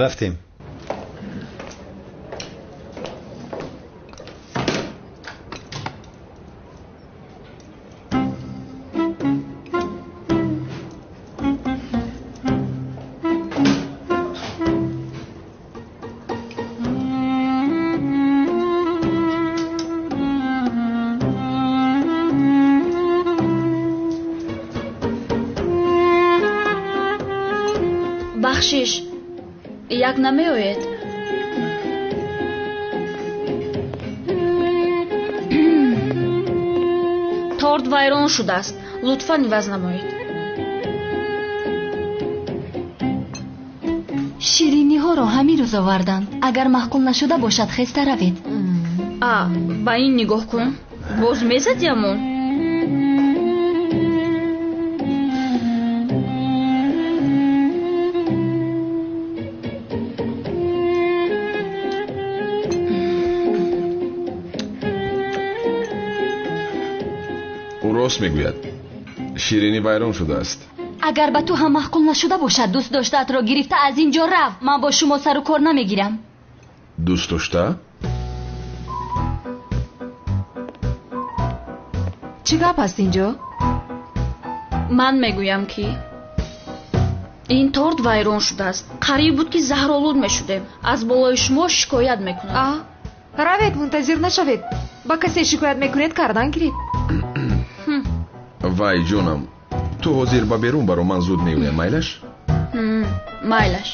رفتیم. بخشش یک نمی‌آید. торт вайрон шудааст. лутфан иваз намоед. шириниҳоро ҳамин рӯз оварданд. агар маҳқул нашуда бошад хеста равед. ба ин нигоҳ кун. боз мезадиамон. راست میگوید. شیرینی ویران شده است. اگر به تو هم محکول نشده باشد دوست داشته‌ات را گرفته از اینجا رفت. من با شما سر و کار نمیگیرم. دوست داشته؟ چی گپ است اینجا؟ من میگویم که این торт вайрон шудааст. қариб буд ки заҳролуд мешудем. аз болои шумо шикоят мекунам. равед, мунтазир нашавед. ба касе шикоят мекунед кардан гиред. вай ҷонам, ту ҳозир ба берун баро ман зуд меоям, майлаш? майлаш.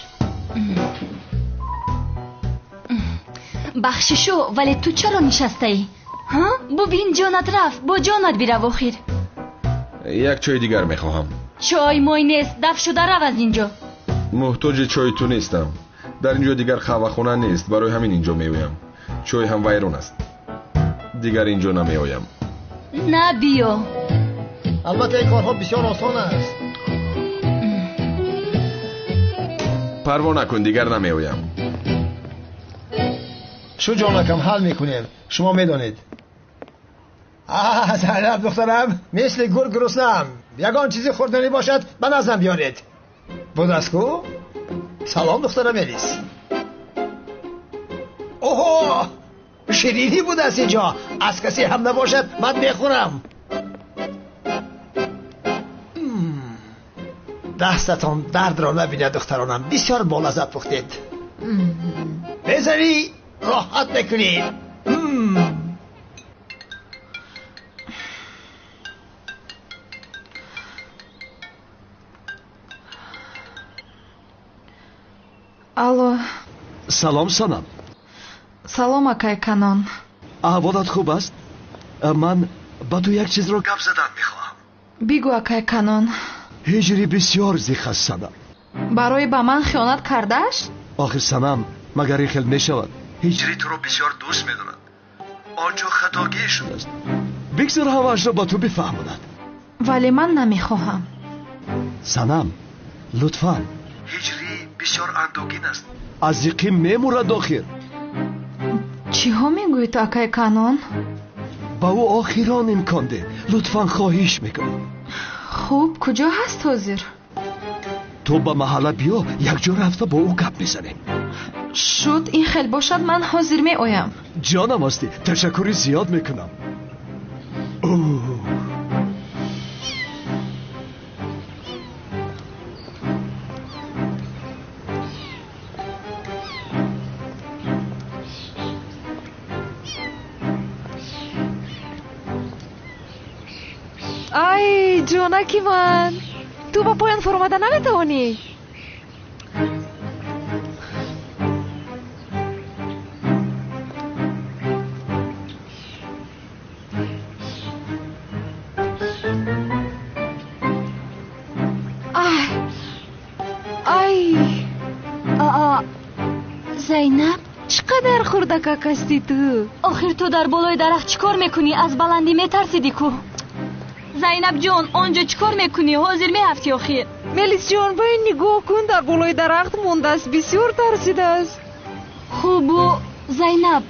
бахшишо, вале ту чаро нишастаӣ? бубин ҷонат рафт, бо ҷонат бирав охир. як чой дигар мехоҳам. чой мой нест, даф шуда рав аз инҷо. муҳтоҷи чои ту нестам. дар инҷо дигар хавахона нест, барои ҳамин инҷо меоям. чой ҳам вайрон аст. дигар инҷо намеоям. на биё. البته این کارها بسیار آسان است. پروا نکن، دیگر نمیایم. شو جانکم حل میکنیم. شما میدانید. زینب دخترم، مثل گل گرسنه‌ام. یگان چیزی خوردنی باشد به نزدم بیارید. بودسکو؟ سلام دخترم الیس. اوه، شیرینی بود از اینجا. از کسی هم نباشد من میخورم. دستتان درد را نبیند دخترانم. بسیار بالذت پختید. بذاری راحت بکنید. алло. салом санам. салом акай канон. аҳволат хуб аст? ман ба ту як чизро гап задан мехоҳам. бигӯ акай канон. ҳиҷри бисёр зих аст санам. барои ба ман хиёнат кардааст? охир санам, магар ин хел мешавад? ҳиҷри туро бисёр дӯст медорад. онҷо хатогӣ шудааст. бигзор ҳамаашро ба ту бифаҳмонад. вале ман намехоҳам. санам, лутфан. ҳиҷри бисёр андогин аст. аз иқим мемурад охир. чиҳо мегӯед акай канон? ба ӯ охирон имкон де. лутфан хоҳиш мекунам. хуб, куҷо ҳаст ҳозир? ту ба маҳалла биё, якҷо рафта бо ӯ гап мезанем. шуд ин хел бошад, ман ҳозир меоям. ҷонам ҳастӣ, ташаккури зиёд мекунам. ай ҷонаки ман, ту ба поён фуромада наметавонӣ? зайнаб, чӣ қадар хурдакак ҳастӣ ту? охир ту дар болои дарахт чӣ кор мекунӣ? аз баландӣ метарсидӣ ку? зайнаб ҷон, онҷо чӣ кор мекунӣ? ҳозир меафтӣ охир. мелис ҷон, ба ин нигоҳ кун, дар болои дарахт мондааст, бисёр тарсидааст. хубу зайнаб,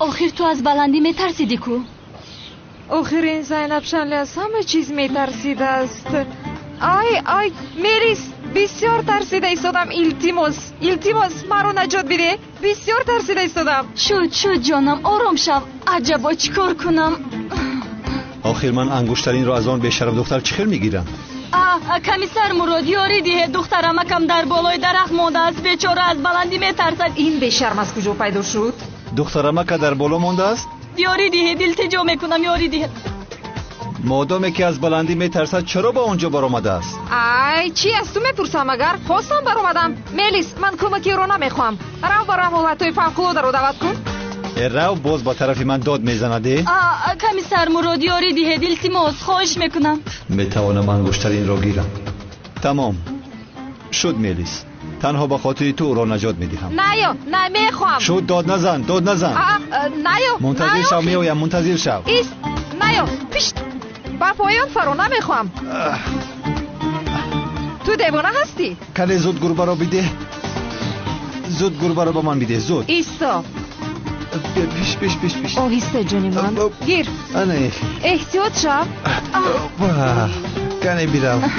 охир ту аз баландӣ метарсидӣ ку? охир ин Зайнаб шанли аз ҳама чиз метарсидааст. ай мелис, بسیار ترسیده ایستادم. التماس مرا نجات بده. بسیار ترسیده ایستادم. شد جانم آرام شو. عجبا چیکار کنم؟ آخر من انگشترین رو از آن بیشرم دختر چی خیل میگیرم؟ کمیسر مراد یاری دیه دخترم کم در بالای درخت مونده است. بیچاره از بلندی میترسد. این بیشرم از کجا پیدا شد؟ دخترم که در بالا مونده است؟ یاری دیه التجا میکنم یاری دیه. مادامی که از بلندی میترسد چرا با اونجا برآمده است؟ ای چی از تو میپرسم؟ اگر خواستم برآمدم. میلیس من کمکی رو نمیخوام. رو برام حالتهای فوق‌العاده رو دعوت کن. رو باز با طرف من داد میزنده؟ کمیسر مراد یاری دیه التماس خواهش میکنم. میتوانم انگشترین را گیرم. تمام شد میلیس. تنها با خاطر تو را نجات میدهم. نه میخوام. شد داد نزن. منتظر شو میایم. منتظر شو. ایست. پیشت. با پایان فرو نمیخوام. تو دیوانه هستی؟ کلی زود گربه را بده. زود گربه را به من بده. زود. ایستا. پیش. آهسته جونی من. گیر. آنه. احتیاط شو. کنی بیرم.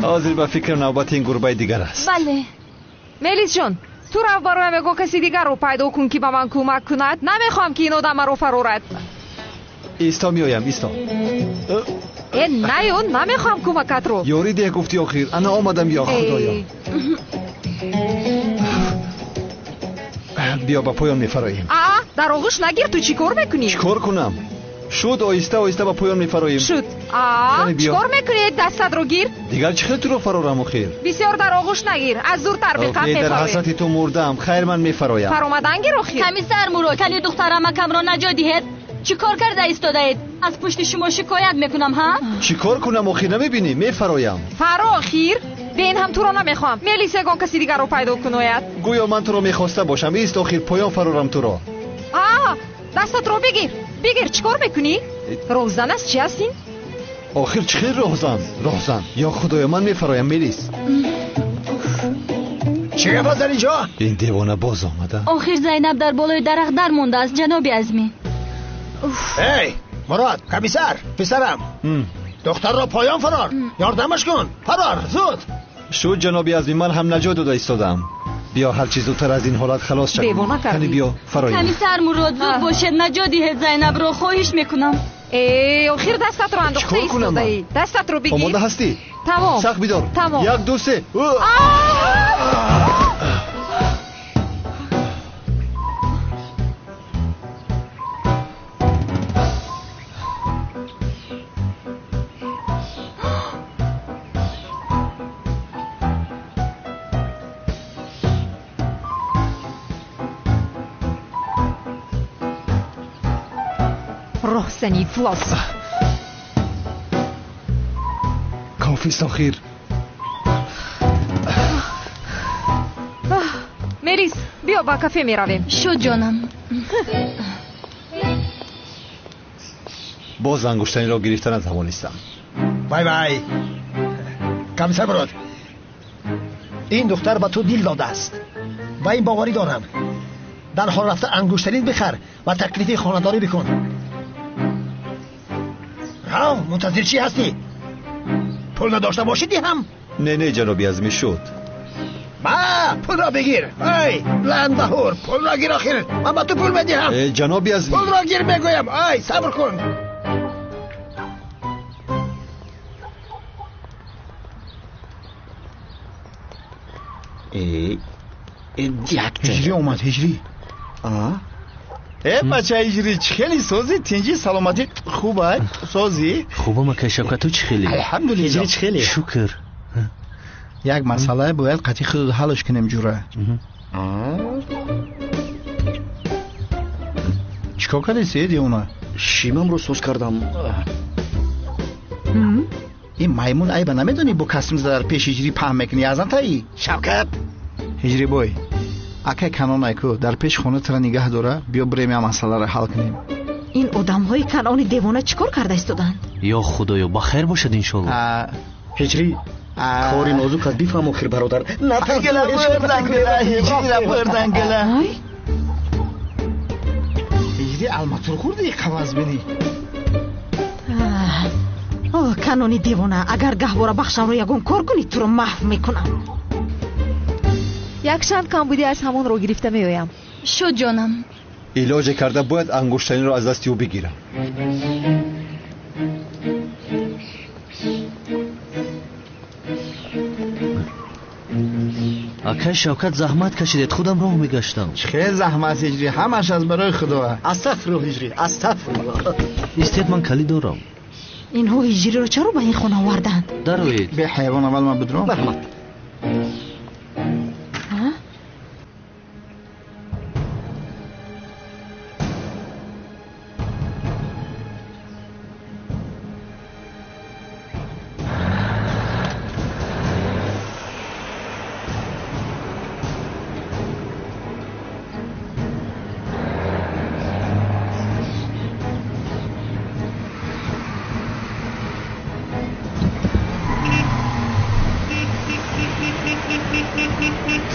حاضر به فکر نوبت این گربه دیگر است. بله. میلیس جون تو رو برای میگو کسی دیگر رو پیدا کن که به من کمک کند. نمیخوام که این آدم رو فرورد. ایستا میایم. ایستا. نمیخوام کمکت رو. یاری دیگه گفتی آخر. انا آمدم یا خدایا. بیا با پایان میفراییم. در آغوش نگیر. تو چی کار میکنی؟ چیکار کنم؟ شد آیسته با پایان میفراییم. شد. چیکار میکنی؟ دستت رو گیر. دیگر چی خیلی تو رو فرارم خیر. بسیار در آغوش نگیر. از زور تربیقت میفراییم. در حسرت تو مردم. خیر من میفرایم. فرامدن گیر خیر. کمیسر مراد کلی دخترم کم را نجات دهید. چیکار کرده ایستاده اید؟ از پشت شما شکایت میکنم ها؟ چیکار کنم آخر نمیبینی؟ میفرایم. آخر بین هم تو رو نمیخوام. میلیس یگان کسی دیگر رو پیدا کنوید. گویا من تو رو میخواسته باشم. ایست آخر پایان فرارم تو رو. دستت رو بگیر. چیکار میکنی؟ روزن است چی هستین؟ آخر چی خیلی روزن؟ یا خدای من میفرایم میلیس. چی گفت در اینجا؟ این دیوانه باز آمده. آخر زینب در بالای درخت در مونده است جناب عزمی. ای مراد کمیسر پسرم. دختر را پایان فرار. یاردمش کن. فرار زود. شد جناب عزمی من هم نجات داده ایستادم. بیا هر چیز زودتر از این حالت خلاص شد. دیوانه کردی. بیا فرایم. کمیسر مراد زود باشد نجات دهید زینب را خواهش میکنم. آخر دستت رو انداخته ایستاده ای. دستت رو بگیر. آماده هستی؟ تمام. سخت بیدار. تمام. 1 2 3. روحسنی فلاس. کافی است آخر. میلیس بیا با کافه میرویم. شد جانم. باز انگشترین را گرفتن نتوانستم. بای کمیسر مراد این دختر به تو دل داده است و این باوری دارم. در حال رفته انگشترین بخر و تکلیف خانه‌داری بکن. منتظر چی هستی؟ پول نداشته باشی هم؟ نه جنابی عزمی شد. پول را بگیر. ای لعن بهور پول را گیر آخر. من با تو پول بدهم. جنابی عزمی پول را گیر میگویم. ای صبر کن. هجری اومد. هجری بچه هجری چی خیلی سازی؟ تنجی سلامتی خوبه؟ سازی؟ خوبم که شوکت تو چی خیلی؟ الحمدلله. هجری چی خیلی؟ شکر. یک مسئله باید قطعی خود حلش کنیم جوره. چیکار کردی سیدی اونا؟ شیمم رو سوز کردم. این میمون عیبه نمیدونی با کسم در پیش هجری پهم میکنی ازن تایی؟ شوکت هجری بای اکه کنان ایکو در پیش خونه تر نگه داره. بیا بریم یا مسئله را حل کنیم. این آدم های کنان دیوانه چیکار کرده ایستادن؟ یا خدایا بخیر باشد انشالله. هجری کاری نازک است بفهم آخر برادر. گله بردن گله. هجری الماتور خوردی قواز بینی. канони девона, агар гаҳвора бахшамро ягон кор кунӣ туро маҳв мекунам. якшан кам будӣ аз ҳамонро гирифта меоям. шуд ҷонам. илоҷе карда бояд ангуштаниро аз дасти ӯ бигирам. акай Шавкат заҳмат кашидед, худам роҳ мегаштам. чӣ заҳмат ҳиҷрӣ, ҳамаш аз барои худо. астағфируллоҳ ҳиҷрӣ, астағфируллоҳ. истед ман калид дорам. инҳо ҳиҷриро чаро ба ин хона оварданд? дароед. бе ҳайвон аввал ман бидром. марҳамат.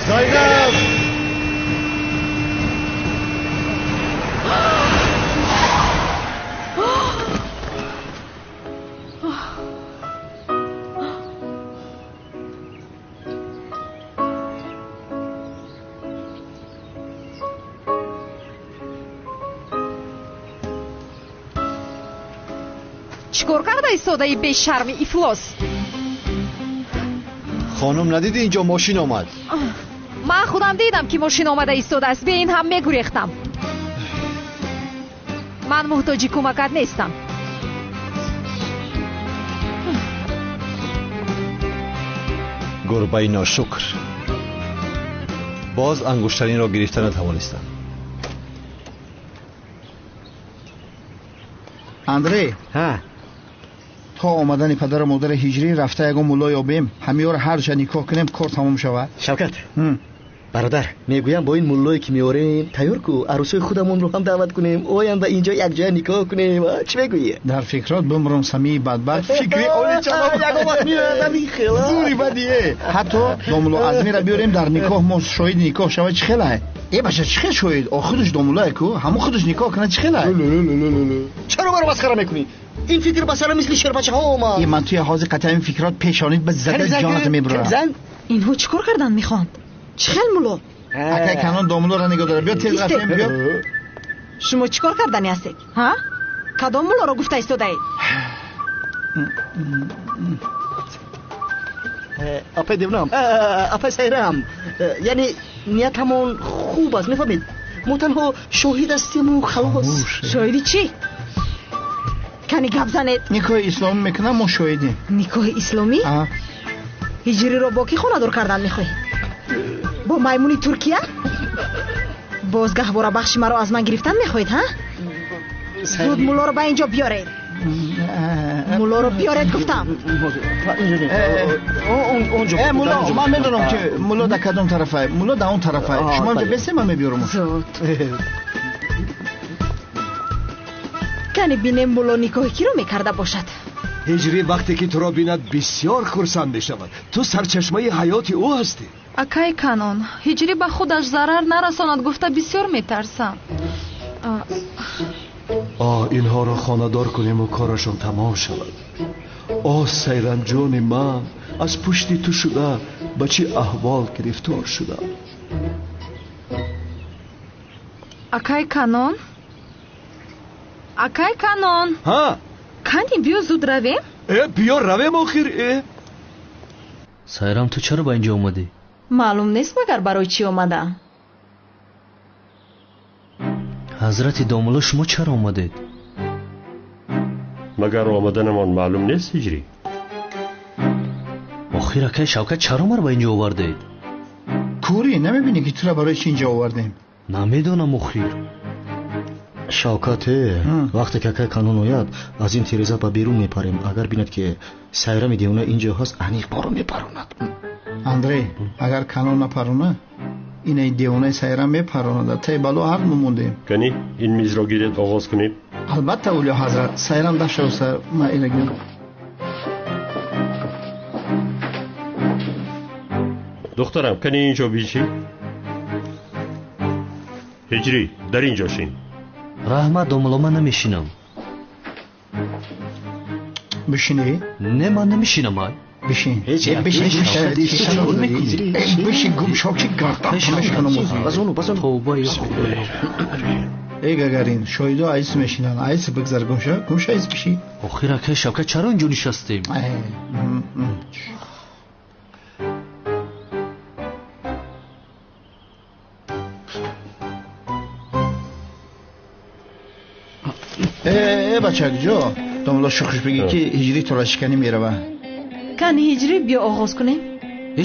Zaynab! чӣ кор карда истодаи бешарми ифлос? хонум надиди инҷо мошин омад? ман худам дидам ки мошин омада истодааст, бе ин ҳам мегурехтам. ман муҳтоҷи кӯмакат нестам. гурбаи ношукр, боз ангуштаринро гирифта натавонистам. андрей, то омадани падару модари ҳиҷрӣ рафта ягон мулло ёбем, ҳамеёро ҳар ҷа никоҳ кунем, кор тамом шавад. Шавкат, бародар, мегӯям бо ин муллое ки меорем тайёр ку арӯсои худамонро ҳам даъват кунем, оям ба инҷо якҷоя никоҳ кунем. Чӣ мегӯӣ? дар фикрат бумрум самии бадбахт фикри оличаном ягон миёдам ин хела зури бадие. ҳатто домуло азмира биёрем дар никоҳ мо шоҳиди никоҳ шавад. чӣ хелае? баша чӣ хел шоҳид? худаш домулае ку ҳамон худаш никоҳ кунад. чӣ хелае? чаро маро масхара мекунӣ? ин фикр ба сарам мисли шербачаҳо омад. ман туи ҳози қатъи фикрат пешонид ба зада ҷонат мебурам. инҳо чӣ кор карданд мехоҳанд? чӣ хел мулло? акай канон домулоро нигоҳ дора. биё тез рафтем. биё. шумо чӣ кор кардани ҳастед? кадом муллоро гуфта истодаед? апай девнам, апай сайрам, яъне ниятамон хуб аст, мефаҳмед? мо танҳо шоҳид ҳастему халос. шоҳиди чӣ? кани гап занед. никоҳи исломӣ мекунам, мо шоҳидем. никоҳи исломӣ? ҳиҷриро бо кӣ хонадор кардан мехоҳӣ? бо маймуни туркия? боз гаҳвора бахши маро аз ман гирифтан мехоҳед? зуд муллоро ба инҷо биёред. муллоро биёред гуфтам. мулло, ман медонам ки мулло дар кадом тарафае. мулло дар он тарафае. шумо инҷо бесед, ман мебиёрам. зуд кани бинем мулло никоҳи киро мекарда бошад. ҳиҷрӣ вақте ки туро бинад бисёр хурсанд мешавад. ту сарчашмаи ҳаёти ӯ ҳастӣ. акай канон, ҳиҷрӣ ба худаш зарар нарасонад гуфта бисёр метарсам. инҳоро хонадор кунему корашон тамом шавад. сайрамҷони ман, аз пушти ту шуда ба чӣ аҳвол гирифтор шудам. акай канон, акай канон, кани биё зуд равем. биё равем охир. сайрам, ту чаро ба инҷо омадӣ? маълум нест магар барои чӣ омадам. ҳазрати домуло, шумо чаро омадед? магар омаданамон маълум нест ҳиҷрӣ? охир акай Шавкат, чаро маро ба инҷо овардед? кӯри, намебинӣ ки туро барои чӣ инҷо овардем? намедонам охир. Шавкате, вақте ки акай канон ояд, аз ин тиреза ба берун мепарем. агар бинад ки сайрами девона инҷо ҳаст, аниқ моро мепаронад. андрей, агар канон напарона, инаи девонаи сайрам мепаронад. таи бало ҳар мо мондем. кани ин мизро гиред оғоз кунем. албатта улё ҳазрат. сайрам дашавса маилага. духтарам, кани инҷо бишӣ. ҳиҷрӣ, дар инҷо шин. раҳмат домуло, ман намешинам. بشینی؟ نه من نمیشینم ای بشین هیچ بشین گم شو که گردم بازونو توبه خدا ای گگرین شایدو عیس میشینن عیس بگذار گم شو عیس بشی آخر که شوکت چرا اینجا نشستیم بچک جو دوملا شخش بگی که هجری تو را شکنی میره کن هجری بیا آغاز کنیم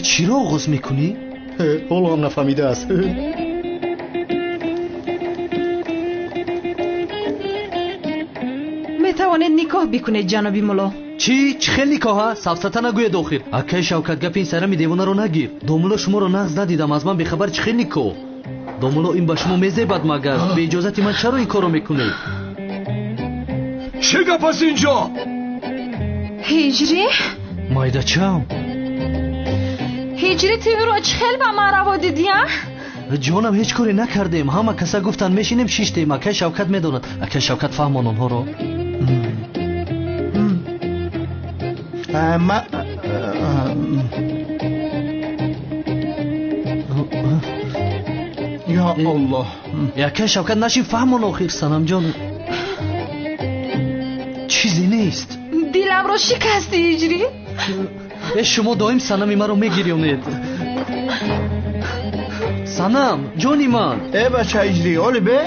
چی را آغاز میکنی؟ حالا هم نفهمیده است میتوانید نکاح بکنید جنابی مولا چی خیلی نکاح سفسطه نگوید آخر اکه شوکت گپ این سرمی دیوانه رو نگیر دوملا شما رو نغز ندیدم از من بخبر چی خیلی نکاح دوملا این با شما میزیبد مگر به اجازت من چرا این کارو میکنید چه گپ است اینجا؟ هجری؟ مایده چم؟ هجری توی رو خیلی با من روا دیدیم؟ جانم هیچ کاری نکردیم همه کسا گفتن میشینیم شیشتیم اکه شوکت میدونند اکه شوکت فهمان آنها رو یا الله اکه شوکت نشین فهمان آخر سنم جان چیزی نیست دلم رو شکستی هجری؟ شما دایم سنمی من رو میگیرید سنم جانی من ای بچه هجری اولی به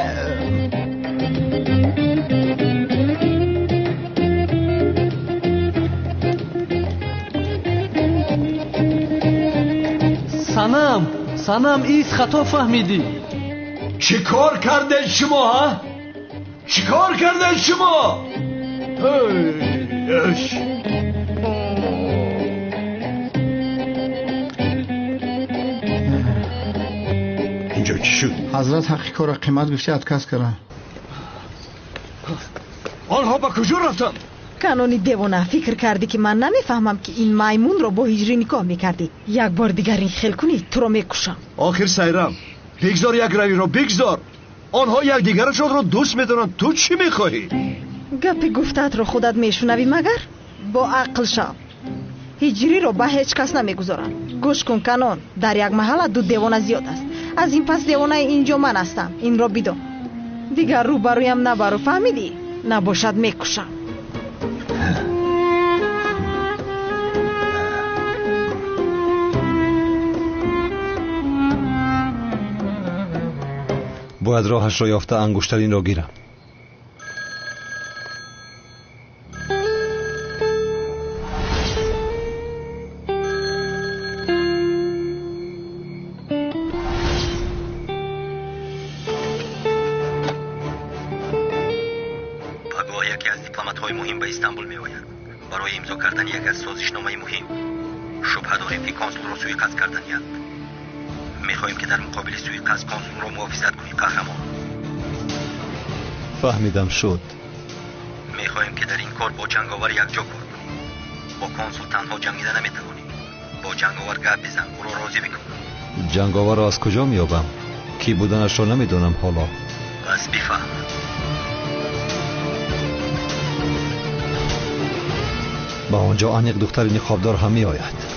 سنم ایست خطا فهمیدی چی کار کردن شما ها؟ چی کار کردن شما؟ اینجا چی شد؟ حضرت حقی کار قیمت گفتی ادکس کردن آنها با کجا رفتن؟ کانونی دیوانه فکر کردی که من نمیفهمم که این مایمون رو با هجری نکاح میکردی یک بار دیگر این خیل کنی تو رو میکشم آخر سیرم بگذار یک روی رو بگذار آنها یک دیگرشون رو دوست میدارن تو چی میخواهی؟ گپ گفتت رو خودت میشنوی مگر؟ با عقل شو هجری رو به هیچ کس نمیگذارن گوش کن کانون در یک محل دو دیوانه زیاد است از این پس دیوانه اینجا من هستم این رو بدون دیگر رو برویم نبرو فهمیدی؟ نباشد میکشم باید راهش را یافته انگشترین را گیرم پگاه یکی از دیپلمات‌های مهم به استانبول می‌آید برای امضا کردن یک از سازشنامه‌های مهم شبهه داریم که کنسول را سوی قصد کردند می‌خواهیم که در مقابل سوی قصد کنسول را محافظت کنی قهرمان فهمیدم شد می‌خواهیم که در این کار با جنگاور یک جا کار کنی با کنسول تنها جنگیده نمی‌توانی با جنگاور گپ بزن او را راضی بکن جنگاور را از کجا می‌یابم کی بودنش را نمی‌دانم حالا بس بفهم با آنجا انیق دختر نقابدار هم می‌آید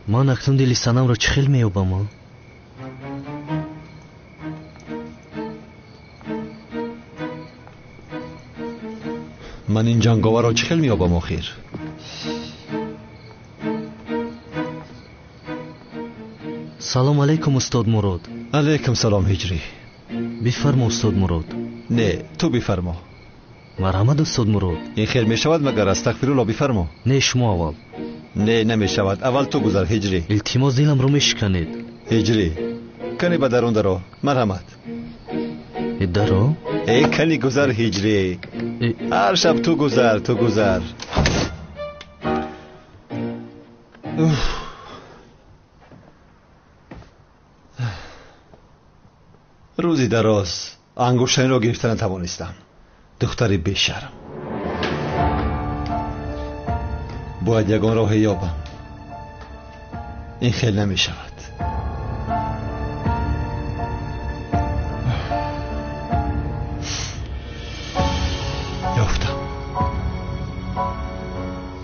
من اکنون دلی سنم را چه خیل میابم من این جنگاور را چه خیل میابم آخر؟ سلام علیکم استاد مراد. علیکم سلام هجری. بفرما استاد مراد. نه تو بفرما. مرحمت استاد مراد. این خیر میشود مگر؟ استغفرالله بفرما. نه شما اول. نه نمیشود، اول تو گذر هجری. التماس دلم رو میشکنید هجری. کنی به درون درو. مرحمت. درو؟ ای کنی گذر هجری. هر شب تو گذر. روزی دراز انگشتین را گرفتن نتوانستم. دختری بیشرم. باید یگان راه یابم. این خیلی نمی شود. یافتم.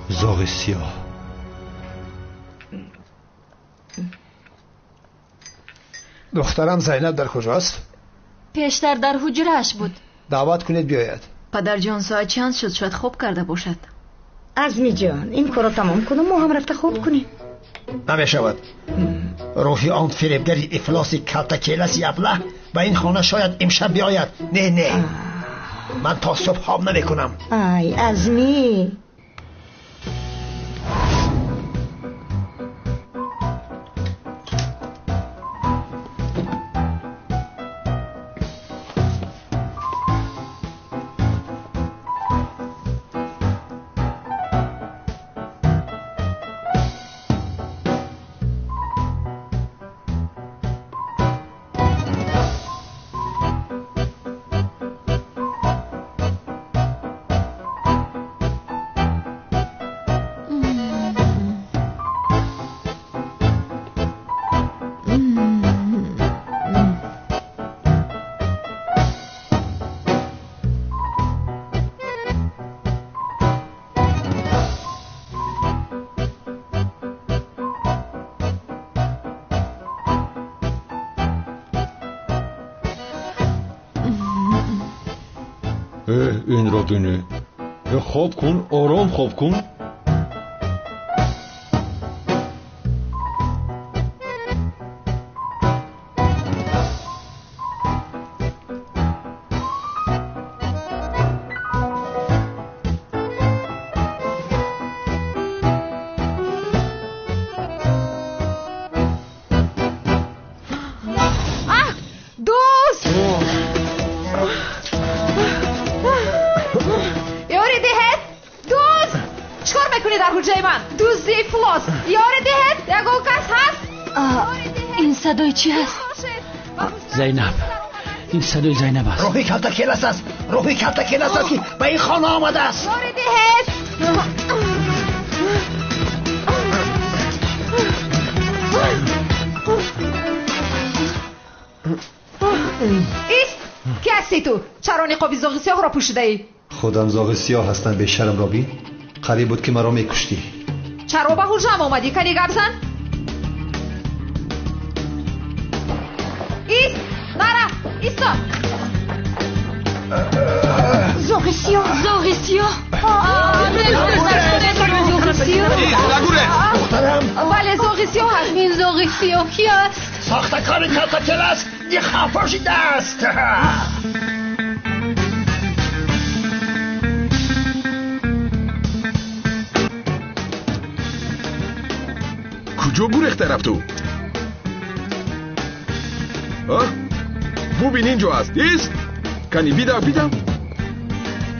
زاغ سیاه. دخترم زینب در کجاست؟ پیشتر در حجره‌اش بود. دعوت کنید بیاید. پدر جان ساعت چند شد؟ شاید خوب کرده باشد. عزمی جان این کارو تمام کنم ما هم رفته خوب کنیم. نمیشود. روحی آن فریبگری افلاسی کلتکیلسی ابله به این خانه شاید امشب بیاید. نه من تا صبح خواب نمیکنم. ای عزمی این را بینه. خواب کن، آرام خواب کن. صدای چی هست؟ زینب. این صدای زینب است. روحی کلتکیلس است. روحی کلتکیلس است که به این خانه آمده است. ایست کی هستی تو؟ چرا نقاب زاغ سیاه را پوشیده ای؟ خودم زاغ سیاه هستم. به شرم را بین. قریب بود که مرا میکشتی. چرا به حجرم آمدی؟ کنی گپ زن؟ ایست نرا ایستا. زاغ سیاه. دخترم. بله زاغ سیاه هست. این زاغ سیاه کی است؟ ساختکار کلتکیلس دی خفاشیده است. کجا گریخته رفت تو؟ ببین اینجا است. ایست کنی بیدم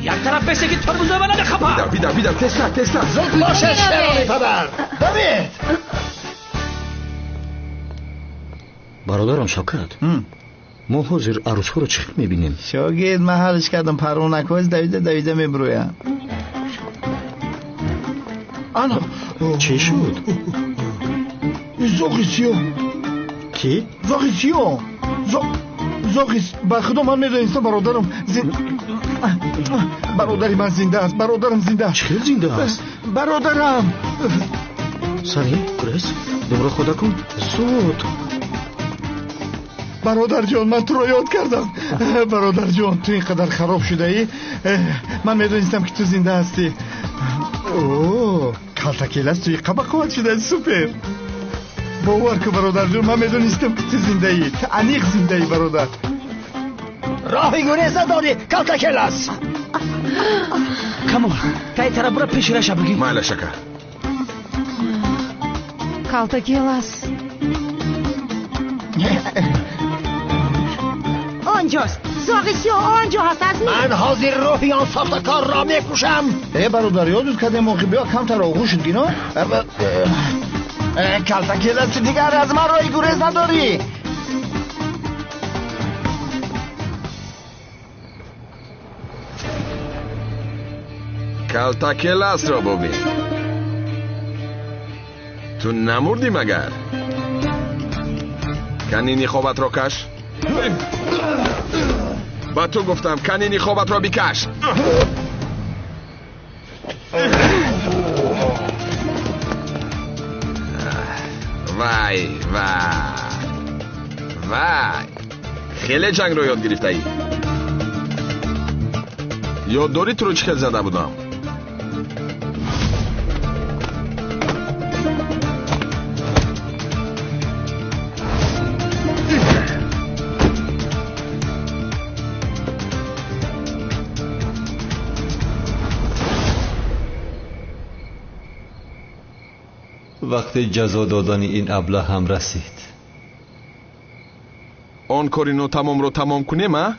یک طرف بشه که ترمزه من نخپا. بیدم تستا زود باشه شرانی پدر. ببید برادرم شوکت، ما حاضر عروس‌ها رو چی میبینیم؟ شاگرد محلش کردم پرونک‌ها دویده میبرویم. آنا چی شد؟ زاغ سیاه. کی؟ زاغ سیاه. خدا من میدونستم برادری من زنده است. برادرم زنده است. چه زنده است؟ برادرم. سری گریس دوباره خدا کن. زود. برادر جان من تو رو یاد کردم. برادر جان تو اینقدر خراب شده ای من میدونستم که تو زنده هستی. اوه کالتاکیلاس توی قبا قوت شده سوپر. باور که برادر جان من میدونستم که تو زنده ای، تو انیق زنده ای برادر. راهی گریز نداری کالتاکیلاس. کامل تای طرف برو پیش رشا بگی. مالا شکر. کالتاکیلاس آنجاست. زاغی سیاه آنجا هست. از من حاضر روحی آن ساختکار را میکشم. برادر یادت کده موقع بیا کمتر آغوشت گینا. کالتاکیلاس دیگر از من راهی گریز نداری. کالتاکیلاس را ببین. تو نمردی مگر؟ کنینی خوابت را کش. با تو گفتم کنینی خوابت را بکش. وای خیلی جنگ رو یاد گرفته ای. یاد داری تو رو چه زده بودم؟ وقتی جزا دادن این ابله هم رسید. آن کارینو تمام رو تمام کنیم ها؟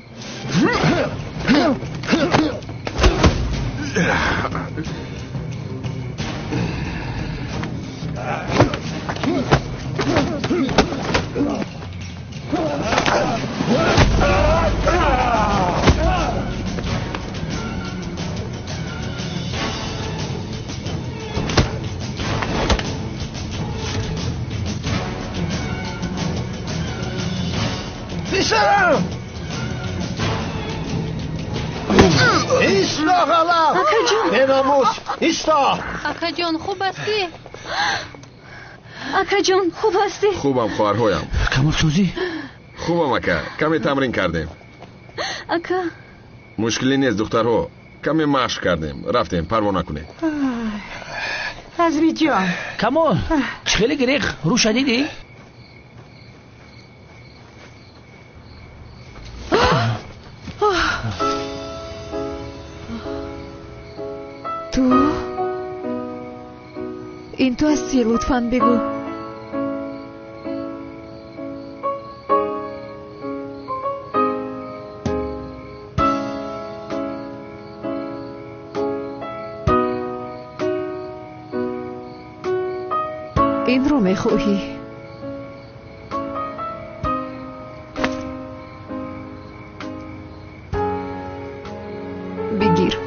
ایستا غلام. بناموس ایستا. اکا جان خوب هستی؟ اکا جان خوب هستی؟ خوبم خواهرهایم. کامل سوزی؟ خوبم اکا کمی تمرین کردیم. اکا مشکلی نیست دخترها. کمی مشق کردیم رفتیم پروا نکنید. عزمی جان کامل خیلی گریخ رو شدیدی؟ تو این تو هستی لطفاً بگو. این رو میخواهی؟ بگیر.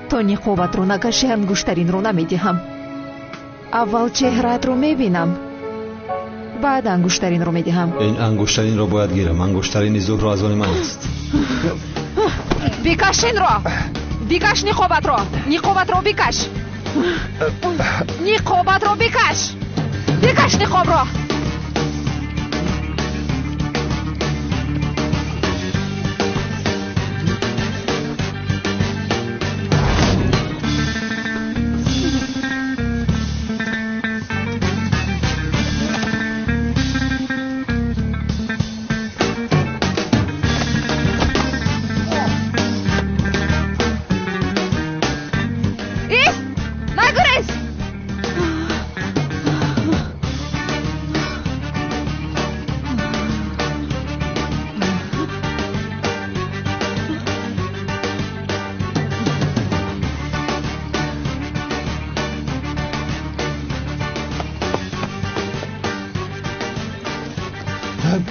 تو نقابت رو نکشی انگشترین رو نمیدهم. اول چهرت رو میبینم بعد انگشترین رو میدهم. این انگشترین رو باید گیرم. انگشترین زهر از آن من است. بکش این رو. بکش نقابت رو. نقابت رو بکش. نقابت رو بکش. بکش نقاب رو.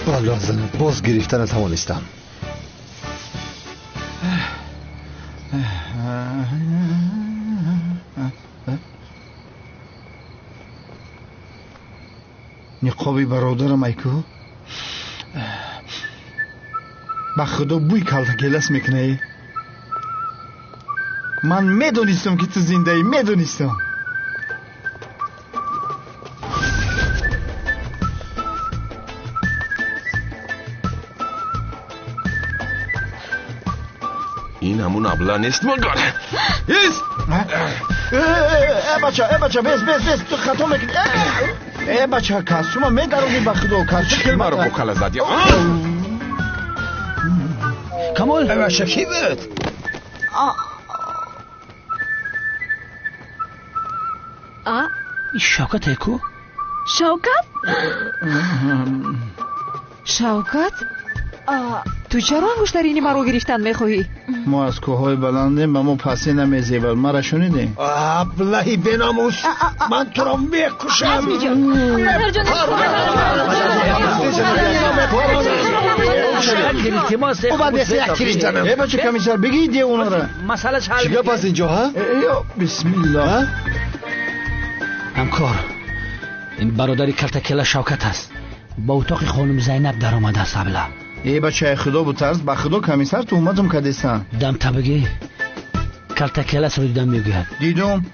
بالا زنم باز گرفتن توانستم. نقابی برادرم ایکو با خدا بوی کالتاکیلاس میکنه. من میدونستم که تو زنده ای، میدونستم. این همون ابله نیست مگر ایست بچه بس تو خطا میکنی. بچه کاستوم میدارونی به خدا چکل مرا بکل زدی. کمال شکی بود. شوکت اکو؟ شوکت؟ تو چرا انگشترینی مرا گرفتن میخواهی؟ ما از کوههای بلندیم و ما پسی نمیزیبل. ما را شنیدیم. ابلهی بناموس، من تو را میکشم. عزمی جان، پدر جان، بچه کمیسر بگید اونا را. مسئله حل چیگه پس اینجا ها؟ بسم الله. همکار، این برادری کلتکلا شوکت است. با اتاق خانم زینب در آمده است ابله. ای بچه خدا بوترز، با خدا کمیسر تو اومدم کدیستن. دم تبگی کلتکلس رو دیدم میگوید. دیدم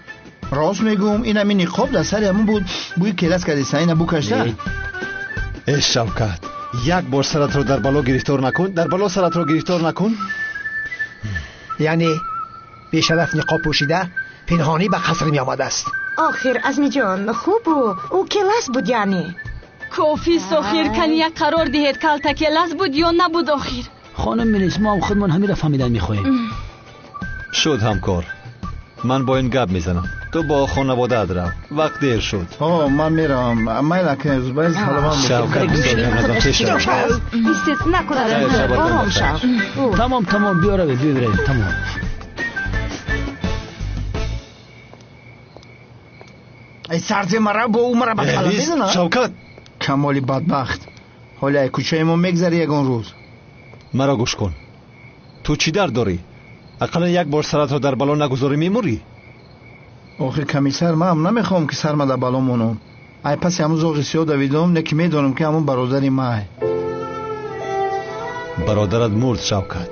راست میگم، این همین نقاب در سر همون بود. بوی کلاس کدیستن اینه بو کشته. ای شوکت، یک بار سرت رو در بالا گرفتار نکن. در بالا سرت رو گرفتار نکن. یعنی بیشرف نقاب پوشیده پنهانی به قصر می آمده است. آخر عزمی جان خوب او کلاس بود. یعنی کافی سخیر کنی یک قرار دهید کلتکلس بود یا نبود. آخر خانم مینیست، ما هم خودمون همین را فهمیدن میخواهیم. شد همکار، من با این گپ میزنم. تو با خانواده ادرو، وقت دیر شد. من میرم. میل که زبایز حلوان شوکت ایستت نکنه. آرام شو. تمام بیا روید تمام. ای سرزی مرا با او مرا بخلا میزنه. شوکت کمالی بدبخت، حالا ای کوچه ما میگذری یگان روز. مرا گوش کن. تو چی درد داری؟ اقلا یک بار سرت رو در بالا نگذاری میموری. آخه کمیسر من هم نمیخوام که سرم در بالا مونم. ای پس همون زوغی سیاه دویدم نکی میدونم که همون برادری مای. برادرت مرد شوکت،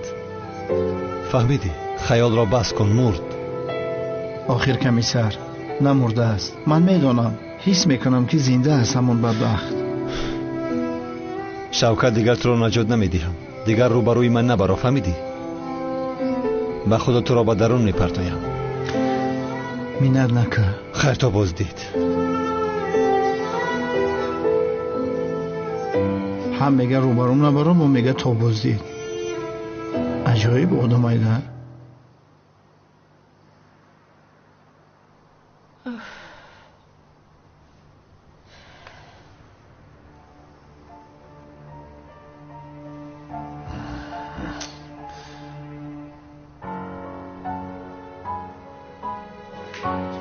فهمیدی؟ خیال را بس کن، مرد. آخر کمیسر نمرده است. من میدونم، حس میکنم که زنده است همون بدبخت. شوکت دیگر تو را نجات نمیدیم. دیگر روبروی من نبرو، فهمیدی؟ به خدا تو را به درون میپرتایم. مینت نکه. خیر تا بازدید. هم میگه روبروم نبرم و میگه تا بازدید. عجایب آدم ایده.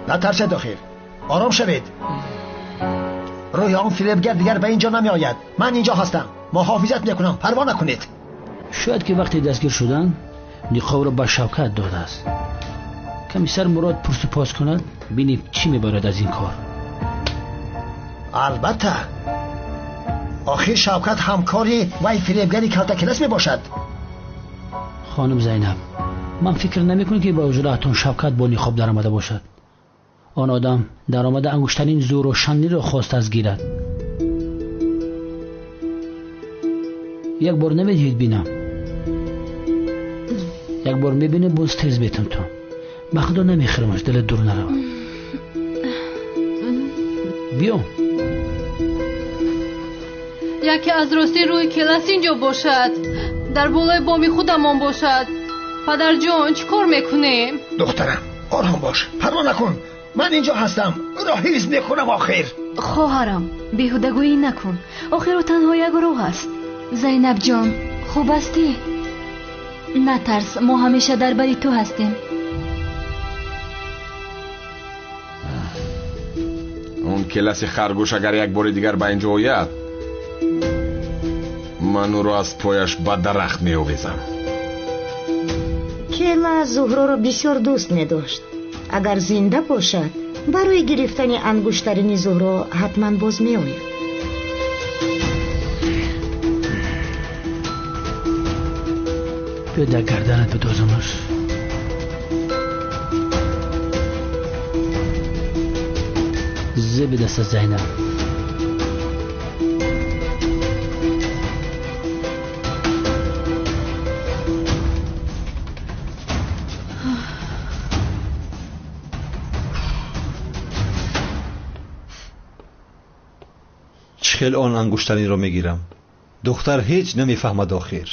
نترسید آخر، آرام شوید. روی آن فریبگر دیگر به اینجا نمی آید. من اینجا هستم، محافظت میکنم، پروا نکنید. شاید که وقتی دستگیر شدن نقاب را به شوکت داده است. کمیسر مراد پرس و پاس کند بینیم چی میبارد از این کار. البته آخر شوکت همکاری وی فریبگری کلتکلس می باشد. خانم زینب، من فکر نمیکنم که با وجود اتون شوکت با نقاب در آمده باشد. آن آدم در آمده انگشترین زور و شنی را خواست از گیرد. یک بار نمیدهید بینم، یک بار میبینه باز تیز بیتم تو. به خدا نمیخیرمش، دل دور نرو. بیا. یکی از راستی روی کلاس اینجا باشد، در بالای بامی خودمان باشد. پدر جان چی کار میکنیم؟ دخترم آرام باش، پروا نکن، من اینجا هستم، راهیز میکنم. آخر خواهرم بیهودگویی نکن، آخر او تنها یک راه است. زینب جان خوب هستی؟ نترس، ما همیشه در بری تو هستیم. اون کلاس خرگوش اگر یک بار دیگر به اینجا آید من او را از پایش به درخت می آویزم. کلا زهرا را بسیار دوست می داشت. اگر زنده باشد برای گرفتن انگشترین زهرا حتما باز می آید. بیا در گردنت بدازمش. زب دست زینب. چخیل آن انگشترین رو میگیرم. دختر هیچ نمیفهمد آخر.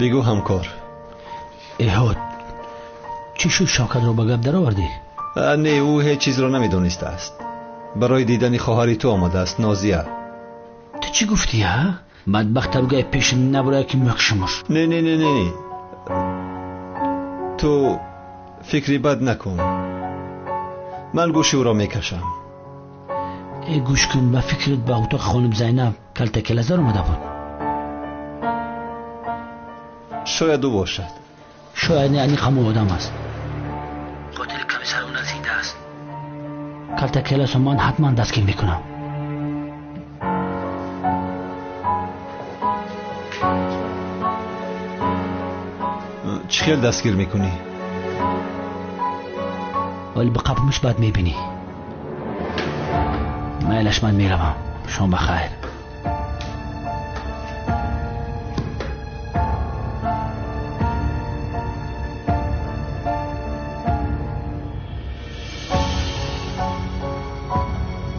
بگو همکار. احاد چی شد شوکت رو به گپ در آوردی؟ نه او هیچ چیز رو نمیدونسته است. برای دیدن خواهری تو آمده است، نازیه. تو چی گفتی ها؟ بدبخت بگه پیش نبره که مکشمش. نه نه نه نه تو فکری بد نکن. من گوشی او را میکشم. ای گوش کن، به فکرت به اتاق خانم زینب کلتک لزر اومده بود. شاید او باشد. شاید نه، همون آدم است. قاتل کمیسر اون زنده است. کلتک لزر من حتما دستگیر میکنم. چی خیل دستگیر میکنی؟ ولی به قبرمش بعد میبینی. میلش من میروم. شام بخیر.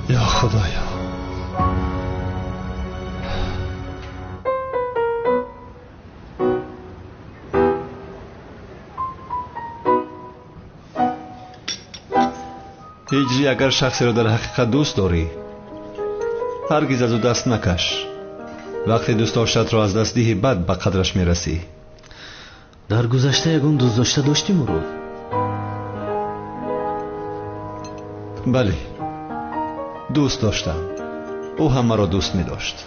یا خدایا. هجری اگر شخصی را در حقیقت دوست داری هرگز از او دست نکش. وقتی دوست داشتت را از دست دهی بعد به قدرش میرسی. در گذشته یکون دوست داشته داشتی مرود؟ بله دوست داشتم. او هم مرا دوست می داشت.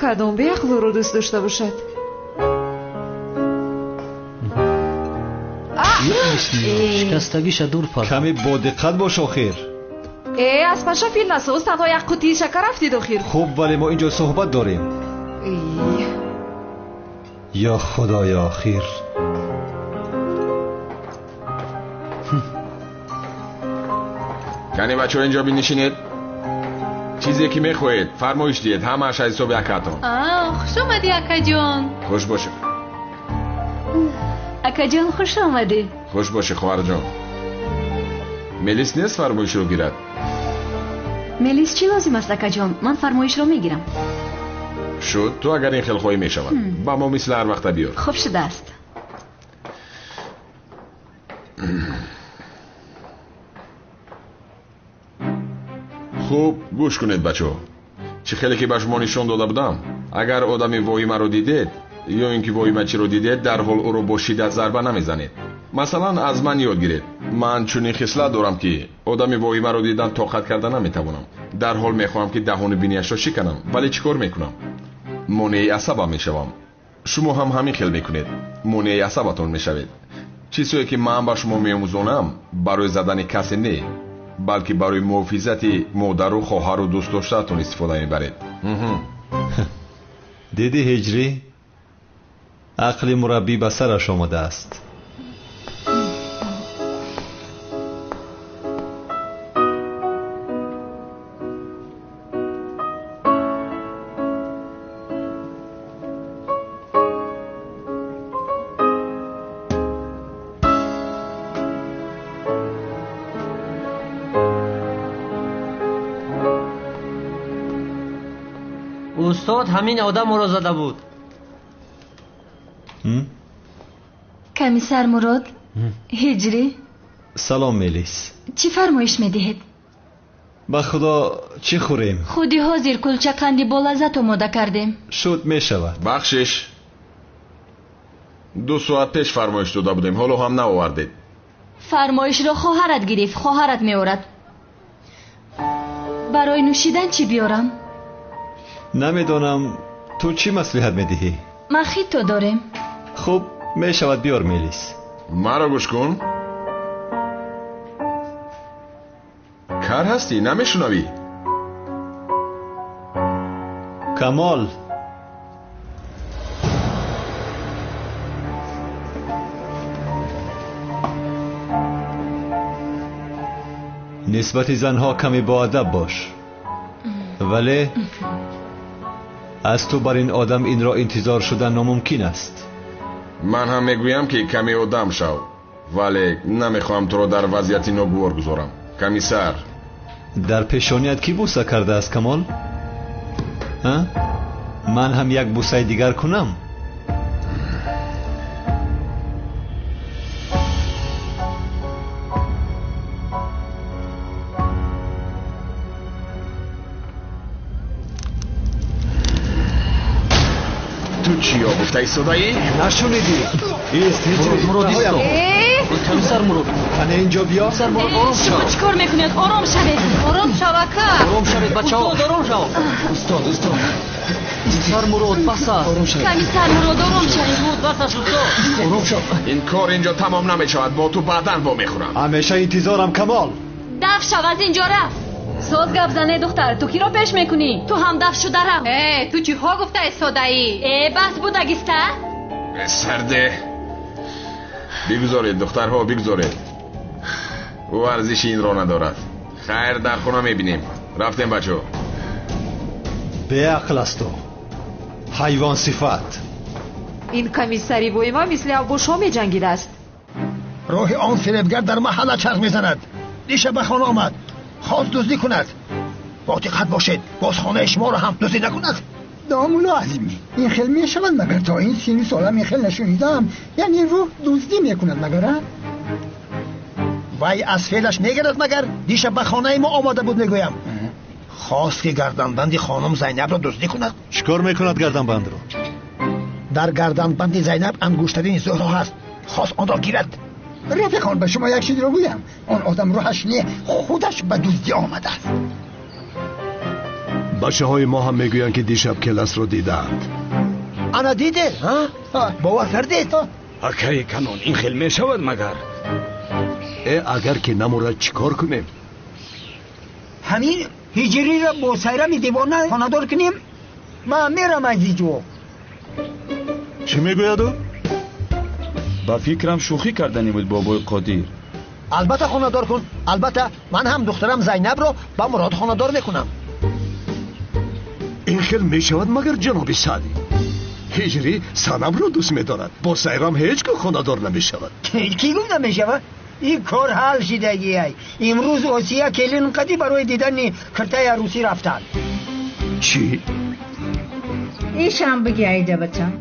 کدام به عقل رو دوست داشته باشد؟ شکستگیش دور پرد. کمی با دقت باش آخر. از پشا فیل نسوز تنها یک قوطی شکر رفتید آخر. خوب ولی ما اینجا صحبت داریم. یا خدایا آخر. یعنی بچه ها اینجا بینشینید. چیزی که میخواید فرمایش دید. همه اش از صبح اکاتون. خوش آمدی اکا جان. خوش باشه. اکا جان خوش آمدی. خوش باشه خواهر جان. ملیس نیست فرمایش رو گیرد. ملیس چی لازم است اکا جان؟ من فرمایش رو میگیرم. شد تو اگر این خیل خواهی میشود با ما مثل هر وقت بیار. خوب شده است. خوب گوش کنید بچه ها. چه خیلی که به شما نشان داده بودم اگر آدمی واهمه رو دیدید یا اینکه واهمه چی رو دیدید در حال او رو با شدت ضربه نمیزنید. مثلا از من یاد گیرید. من چنین خصلت دارم که آدمی واهمه رو دیدن طاقت کردن نمیتوانم. در حال میخوام که دهان بینیش رو شکنم ولی چیکار میکنم؟ مانع عصبم میشوم. شما هم همین خیل میکنید. مانع عصبتون میشوید. چیزی که من با شما میآموزونم برای زدن کسی نه بلکه برای محافظت مادر و خواهر و دوست داشته‌تون استفاده میبرید. دیدی هجری؟ عقل مربی به سرش آمده است. استاد همین آدم را زده بود. کمیسر مراد. هجری. سلام ملیس. چی فرمایش میدهید؟ با خدا چی خوریم؟ خودی حاضر کلچه قندی با لذت آماده کردیم. شد میشود. بخشش 2 ساعت پیش فرمایش داده بودیم حالا هم نآوردید. فرمایش را خواهرت گرفت. خواهرت میآورد. برای نوشیدن چی بیارم؟ نمیدانم تو چی مصلحت میدهی؟ مخیتو داریم. خوب میشود بیار ملیس. مرا گوش کن. کار هستی نمیشنوی؟ کمال نسبت زنها کمی با ادب باش. ولی از تو بر این آدم این را انتظار شدن ناممکن است. من هم میگویم که کمی آدم شو، ولی نمیخوام تو رو در وضعیتی ناگوار گذارم. کمی سر. در پیشانیت کی بوسه کرده است کمال؟ ها؟ من هم یک بوسه دیگر کنم؟ تو چی ها گفته ای صدایی؟ نشونیدی؟ ایست هیچ مراد ایستو. کمی سر مراد. خانه اینجا بیا. سر مراد آرام شو. شما چیکار میکنید؟ آرام شوید. آرام شوکا. آرام شوید بچه‌ها. آرام شو. استاد. سر مراد بسا. کمی سر مراد آرام شوید. آرام شو. این کار اینجا تمام نمیشود. با تو بعداً با میخورم. همیشه انتظارم کمال. دف شو از اینجا رفت. ساز گپ زنه دختر، تو کی رو پیش میکنی؟ تو هم دف شو درم. تو چی ها گفته سادایی؟ بس بودگیسته؟ سرده. بگذارید دخترها بگذارید. او ارزش این را ندارد. خیر در خونه میبینیم. رفتیم بچه. به عقل است تو حیوان صفت. این کمیسری وایما مثل ابوشو می جنگیده است. روح آن فریبگر در محله چرخ میزند. دیشب به خانه آمد، خواست دزدی کند. با دقت باشید باز خانه شما را هم دزدی نکند. دامولا عظیمی، این خیل می شود مگر تا این سینی سالم این خیل نشونیدم؟ یعنی روح دزدی میکند مگر؟ وای از فعلش میگرد مگر؟ دیشب به خانه ما آماده بود میگویم. خواست که گردنبند خانم زینب را دزدی کند. چیکار میکند گردنبند را؟ در گردنبند زینب انگشترین زهرا هست. خواست آن را گیرد. رفیقان به شما یک چیزی رو بگویم، آن آدم روحش نه، خودش به دزدی آمده است. بچه های ما هم میگویند که دیشب کلاس رو دیدند. انا دیده؟ باور کردید؟ اکی کنون این خیل می شود مگر؟ اگر که نمورد چیکار کنیم؟ همین هجری را با سیرم دیوانه خاندار کنیم؟ من میرم از اینجا. چی میگوید او؟ با فکرم شوخی کردنی بود بابای قادر. البته خاندار کن. البته من هم دخترم زینب رو با مراد خاندار میکنم. این خیل می شود مگر جناب سعدی؟ هجری سنم رو دوست میدارد، با سیرم هیچ که خاندار نمی شود. کی گفت نمی شود؟ این کار حل شدگی ای. امروز آسیا کلین قدی برای دیدن کرته عروسی رفتن. چی؟ ایشم بگی ایده بچم.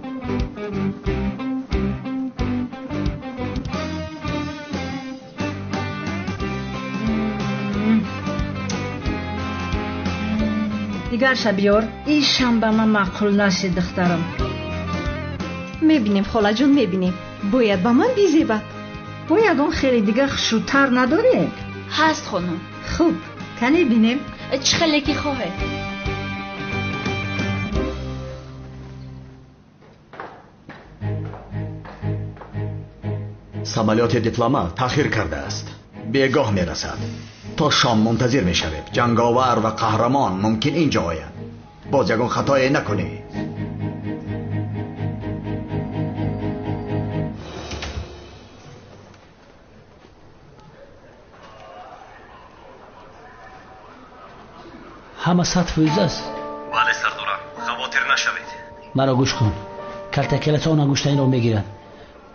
دیگر شبیار ایشم به من معقول نشد دخترم. میبینیم خاله جون میبینیم. باید به من بیزیبد. باید اون خیلی دیگه خشوتر نداره؟ هست خانم. خوب کنی بینیم. چه خیلی که خواهد. سمالیات دیپلمات تأخیر کرده است. بیگاه میرسد. تا شام منتظر میشویم. جنگاور و قهرمان ممکن اینجا آید. باز یکون خطایی نکنی. همه سطح فویزه است. بله سردارم، خواطر نشوید. مرا گوش کن. کلتکلت آن انگشتین را میگیرن.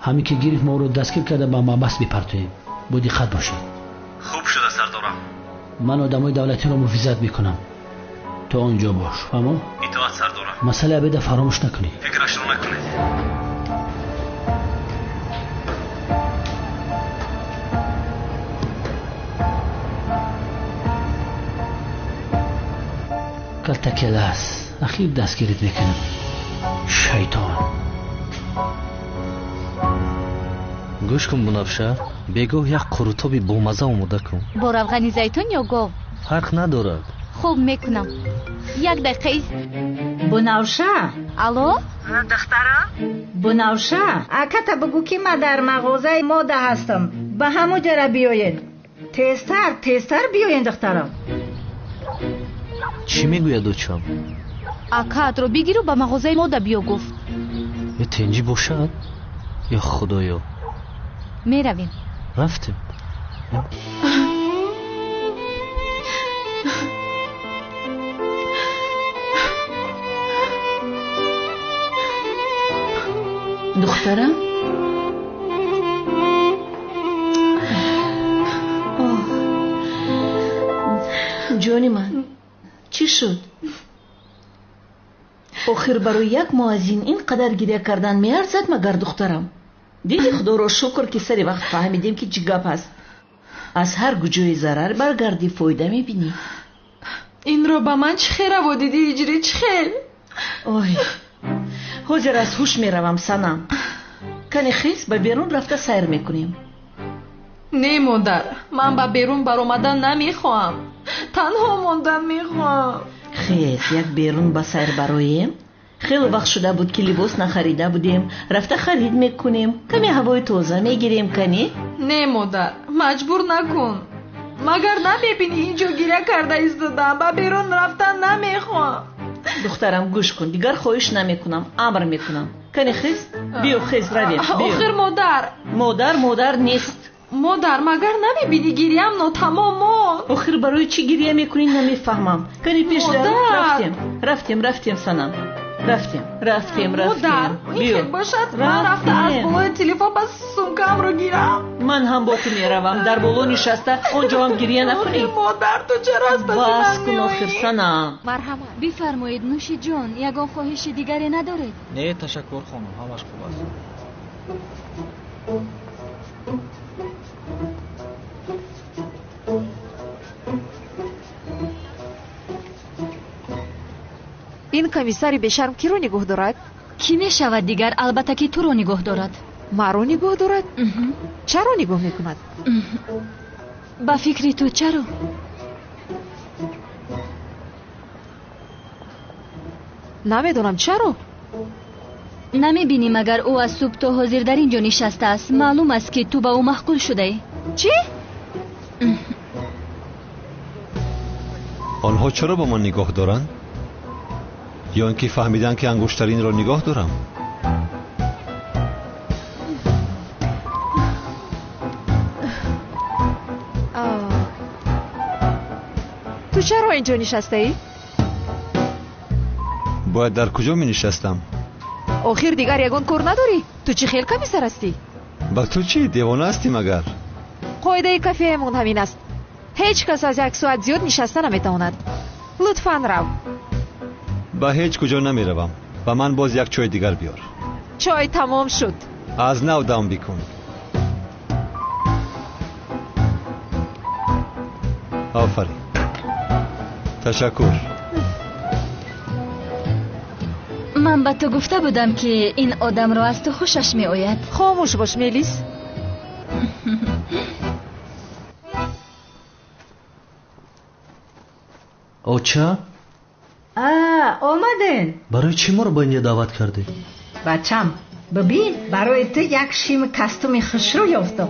همین که گیرید ما رو دستگیر کرده با ما بس بپرتویم. با دقت باشید. خوب شده سردارم. من آدمای دولتی رو مفیزت میکنم. تو آنجا باش. فهمو؟ اطاعت سردارم. مسئله عبیده فراموش نکنی. فکرش رو نکنید. کلتکل است. اخیر دستگیرت میکنم. شیطان. گوش کن بنفشه، بگو یک قروتابی با مزه اومده کن. با روغنی زیتون یا گاو؟ فرق ندارد. خوب میکنم. یک دقیقه. بنفشه. الو؟ دختره؟ بنفشه. اکتا بگو که من در مغازه ماده هستم. به همو جره بیاین. تیزتر بیاین دخترم. چی میگوید دوچم؟ اکات رو بگیر و به مغازه ماده بیا گفت. یه تنجی باشد؟ یا خدایا؟ میرویم. رفتیم. دخترم جونی من چی شد؟ آخر برای یک ماه از اینقدر گریه کردن میارزد مگر دخترم؟ دیدی خدا را شکر که سری وقت فهمیدیم که چی گپ است. از هر گوجه ضرر برگردی فایده میبینی. این رو به من چه خیره و دیدی هجری چه خیل؟ اوه حاضر از هوش میروم سنم. کنی خیز به بیرون رفته سیر میکنیم. نه مادر، من به بیرون برآمدن نمیخواهم، تنها ماندن میخواهم. خیز یک بیرون به سیر برایم. خیلی وقت شده بود که لباس نخریده بودیم، رفته خرید میکنیم، کمی هوای تازه میگیریم. کنی؟ نه مادر، مجبور نکن. مگر نمیبینی اینجا گریه کرده ایستادم، به بیرون رفتن نمیخوام. دخترم گوش کن، دیگر خواهش نمیکنم، امر میکنم. کنی خیز؟ بیو خیز رویم. آخر مادر نیست. مادر مگر نمیبینی گریم ناتمام ماند؟ آخر برای چی گریه میکنی نمیفهمم. کنی پیش رفتیم سنم. رفتیم مادر این خیلی باشد من رفته از بالای تلفن بس سمکم رو گیرم. من هم با تو میروم. در بالا نشسته اونجا هم گریه نکنی. مادر تو چرا از پس من میوی؟ آخر سنم. مرحبا. بفرمایید نوشی جان. یگان خواهش دیگری ندارید؟ نه تشکر خانم، همش خوب است. این کمیساری بیشرم کی رو نگاه دارد؟ کی می شود دیگر؟ البته که تو رو نگاه دارد. ما رو نگاه دارد؟ چرا نگاه میکند؟ با فکری تو چرا؟ نمیدونم چرا. نمیبینی مگر او از صبح تا حاضر در اینجا نشسته است؟ معلوم است که تو با او مشغول شده ای. چی؟ آنها چرا با من نگاه دارند؟ یا اینکه فهمیدن که انگشترین را نگاه دارم؟ تو چرا اینجا نشسته ای؟ باید در کجا می نشستم؟ آخر دیگر یگان کار نداری؟ تو چی خیل کمیسر هستی؟ با تو چی؟ دیوانه هستی مگر؟ قاعده کافه من همین است. هیچ کس از 1 ساعت زیاد نشسته نمیتواند. لطفاً رو. با هیچ کجا نمی روم. با من باز یک چای دیگر بیار. چای تمام شد. از نو دام بکن. آفرین. تشکر. من به تو گفته بودم که این آدم را از تو خوشش می آید. خاموش باش میلیس. اوچا؟ آمدن. برای چی ما رو با اینجا دعوت کردی؟ بچم ببین برای تو یک شیم کاستوم خوشرو یافتم.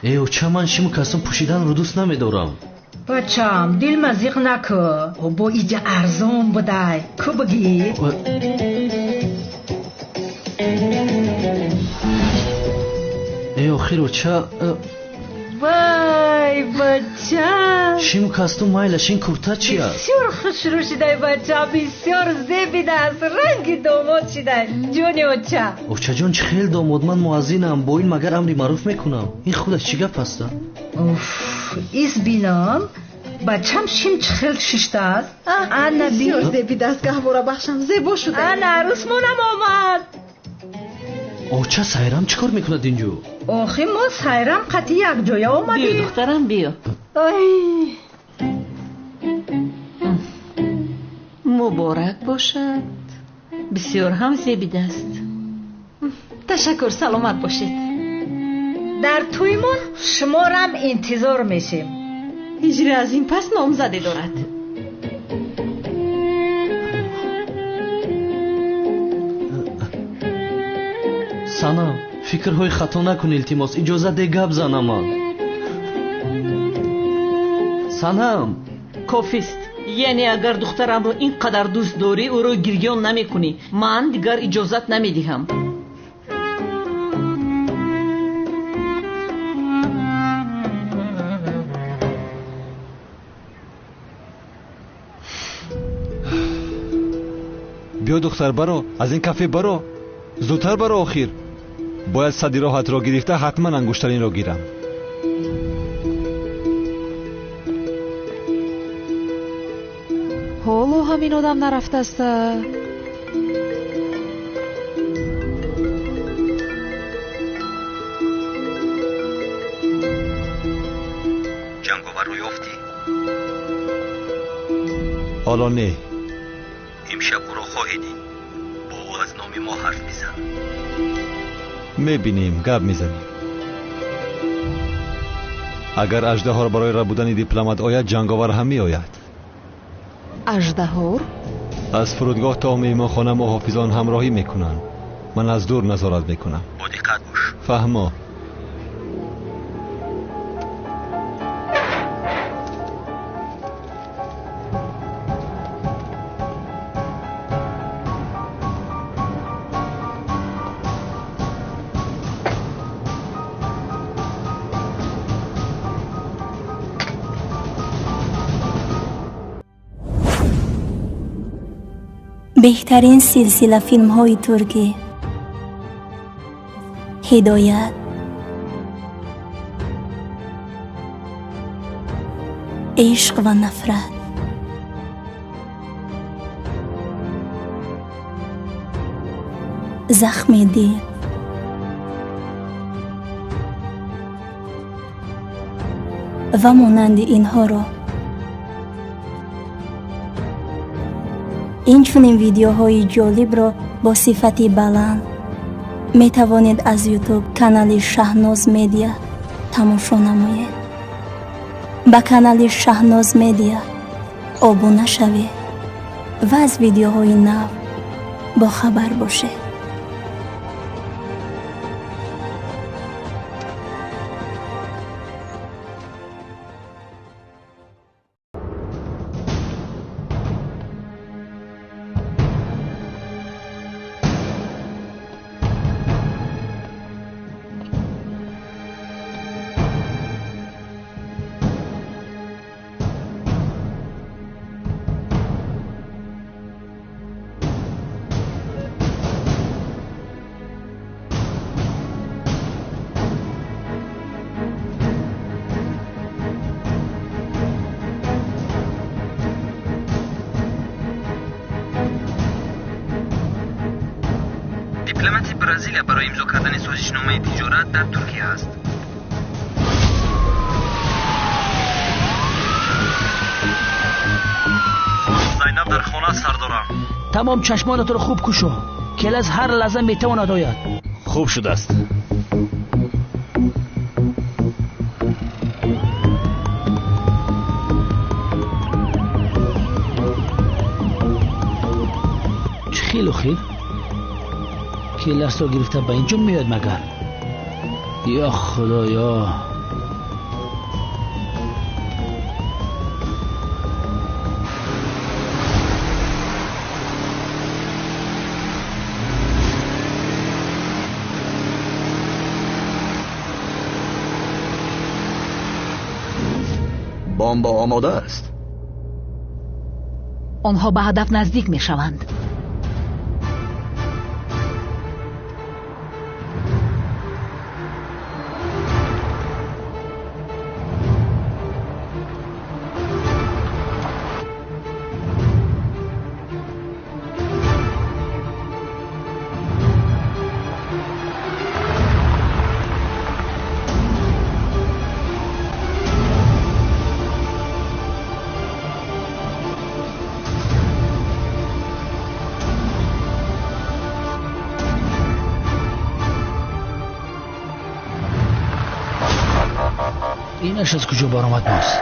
ای اوچا من شیم کاستوم پوشیدن رو دوست نمیدارم. بچم دل مزیق نکن. با اینجا ارزان بوده. کو بگی؟ ای آخر اوچا وای بچم شیم کاستوم مایلش این کرتا چی است؟ بسیار خوشرو شده بچم، بسیار زیبیده است، رنگ داماد شده جونی اوچا. اوچا جان چه خیل داماد، من موازینم با این مگر امری معروف میکنم. این خودش چی گپ است؟ ایس بینام بچم شیم چه خیل ششته است. انا بسیار زیبیده است، گهواره بخشم زیبا شده. انا عروس مونم آمد. اوچا سایرام چیکار میکند اینجا؟ آخه ما سایرام قطعی یک جای آمدیم. بیا دخترم بیا. مبارک باشد. بسیار هم زیبیده است. تشکر، سلامت باشید. در تویمون شما را هم انتظار میشیم. هجری از این پس نامزدی دارد. سانا فکرهای خطا نکن التماس، اجازه ده گپ زنم. سانم کافیست. یعنی اگر دخترم رو اینقدر دوست داری او رو گریان نمی کنی، من دیگر اجازت نمی دهم. بیا دختر برو، از این کافه برو، زودتر برو. آخر باید صدی راحت را گرفته حتما انگشترین را گیرم. حالا همین آدم نرفته است. جنگاور رو یافتی؟ حالا نه. امشب او را خواهی دید. با او از نام ما حرف میزن. میبینیم گپ میزنیم. اگر اژدها برای ربودن دیپلمات آید، جنگاور هم میآید. اژدها از فرودگاه تا میهمانخانه محافظان همراهی میکنند. من از دور نظارت میکنم. با دقت باش. فهمو. بهترین سلسله فیلم های ترکی. هدایت عشق و نفرت. زخم دل. و مانند اینها را. این چنین ویدیوهای جالب را با صفت بلند می توانید از یوتیوب کانال شهناز مدیا تماشا نمایید. با کانال شهناز مدیا ابونه شوید و از ویدیوهای نو با خبر باشید. دیپلمات برزیل برای امضا کردن سازشنامه تجارت در ترکیه است. زینب در خانه سر دارم. تمام چشمانت رو خوب کشو. کلاس هر لحظه میتواند آید. خوب شده است. خیلی خیر. کلاس رو گرفته به اینجا میاد مگر؟ یا خدایا. بمب آماده است. آنها به هدف نزدیک می شوند. اینش از کجا برآمد باز؟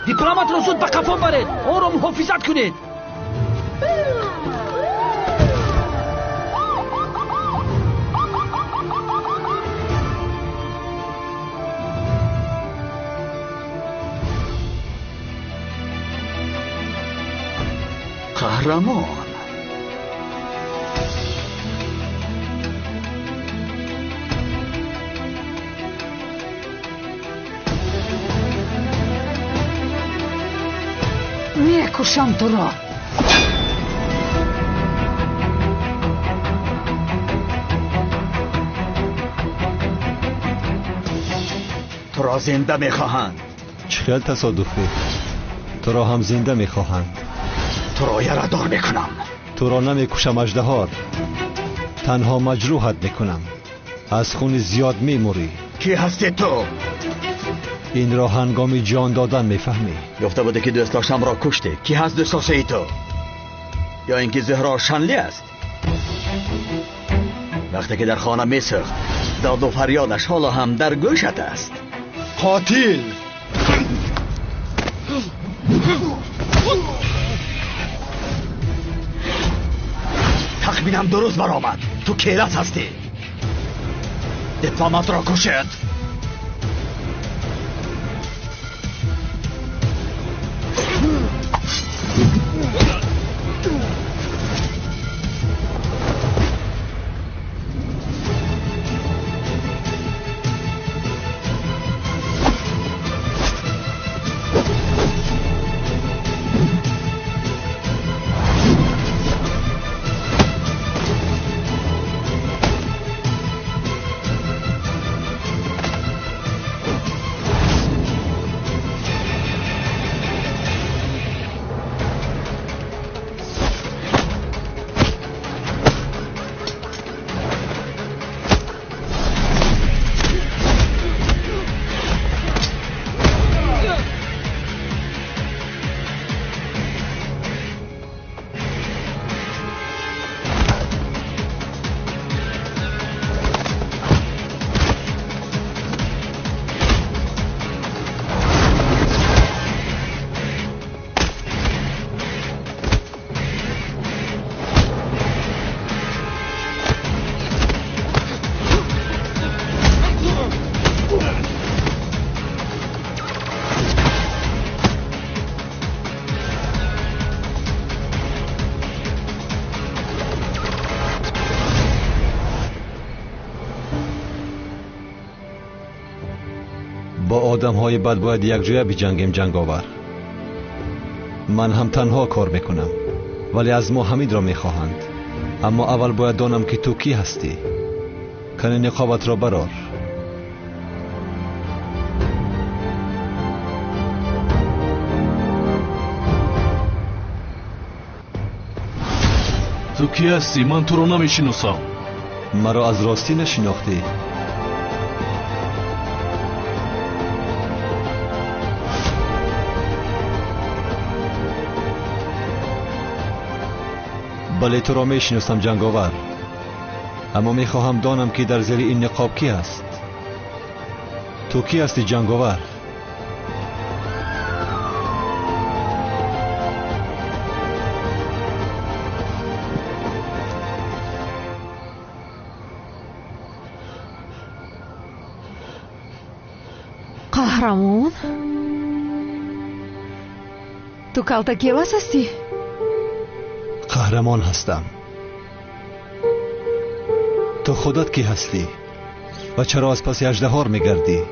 دیپلمات رو زود به قفا برید. او رو محافظت کنید. قهرمان میکشم تو را. تو را زنده میخواهند. چه خیال تصادفی، تو را هم زنده میخواهند. تو را یاددار میکنم. تو را نمیکشم اژدها، تنها مجروحت میکنم. از خون زیاد میموری. کی هستی تو؟ این را هنگام جان دادن میفهمی. گفته بوده که دوست داشتم را کشته. کی هست دوست داشته ای تو؟ یا اینکه زهرا شنلی است؟ وقتی که در خانه میسخت داد و فریادش حالا هم در گوشت است. قاتل. تخمینم درست برآمد. تو کیلس هستی. دیپلمات را کشید. با آدم های بد باید یک جویه بجنگیم جنگاور. من هم تنها کار میکنم ولی از ما حمید را میخواهند. اما اول باید دانم که تو کی هستی. کنه نقابت را برار. تو کی هستی؟ من تو رو نمیشناسم. مرا از راستی نشناختی؟ بله تو را میشناسم جنگاور، اما میخواهم دانم که در زیر این نقاب کی است. تو کی هستی جنگاور؟ قهرمان تو کالتاکیلاس هستی؟ قهرمان هستم. تو خودت کی هستی و چرا از پس اژدها میگردی؟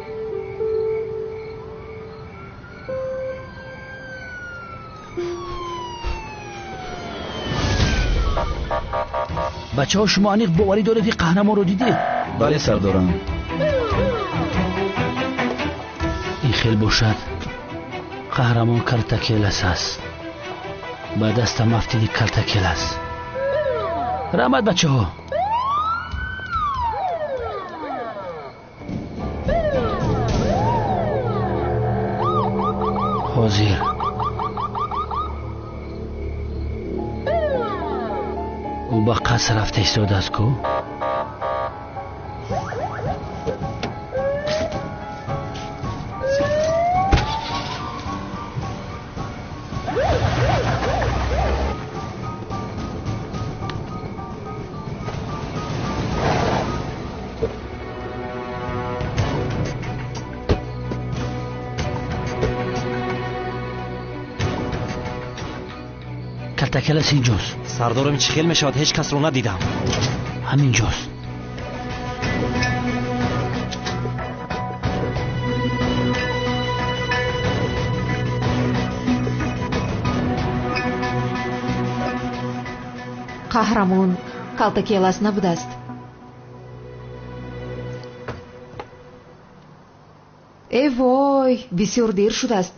بچه ها شما انیق باوری دارید که قهرمان رو دیدید؟ بله سردارم. این خیلی باشد قهرمان کالتاکیلاس است. با دست مفتیدی کالتاکیلاس. رحمت بچه ها. حاضر او با قصر رفته ایستاده است کو؟ کالتاکیلاس اینجاست. سردارم چه خیل میشود هیچ کس رو ندیدم. همینجاست. қаҳрамон калтакелас набудааст. вой, бисёр дер шудааст.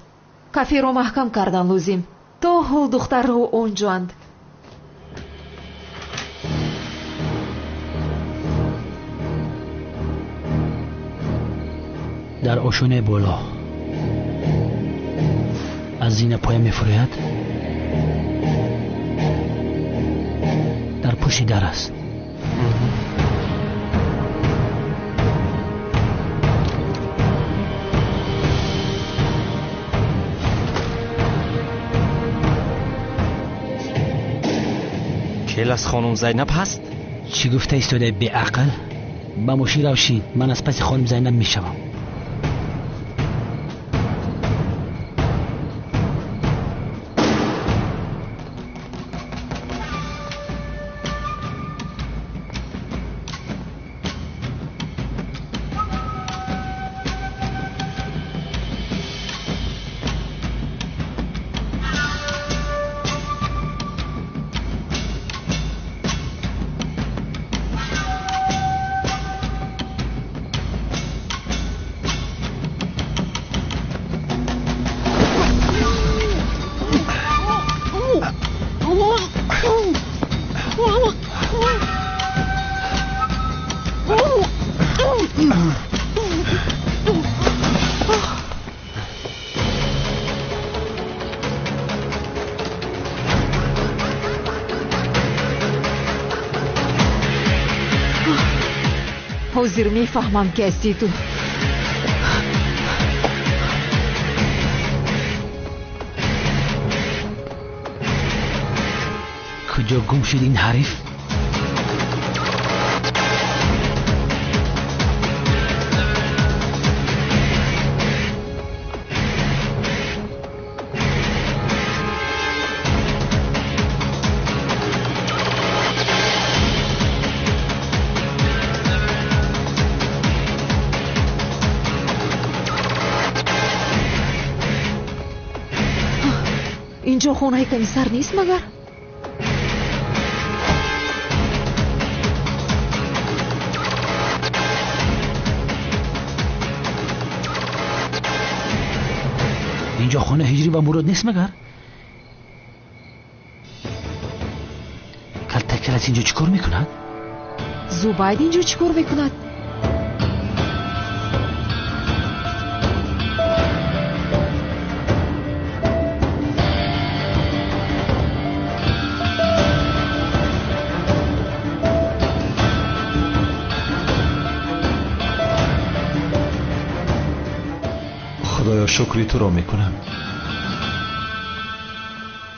каферо маҳкам кардан лозим. то ҳол духтарҳо онҷоанд. дар ошонаи боло аз зина поя мефурояд. дар пушти дар аст. келас хонум зайнаб ҳаст? чӣ гуфта истодаи беақл? ба мошин равшин, ман аз паси хонум зайнаб мешавам. ҳозир мефаҳмам ки ҳастӣ ту. куҷо гум шуд ин ҳариф? инҷо хонаи комиссар нест магар? инҷо хона ҳиҷрӣ ва мурод нест магар? калтакелас инҷо чӣ кор мекунад? зубайд инҷо чӣ кор мекунад? خدایا شکری تو را میکنم.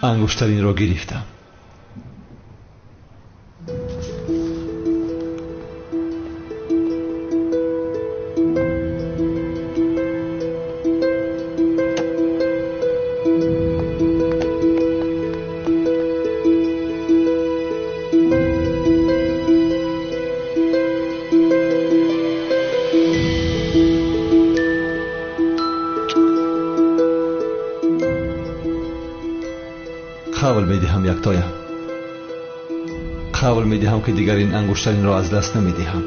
انگشترین را گرفتم. قول میدهم یکتایم. قول میدهم که دیگر این انگشترین را از دست نمیدهم.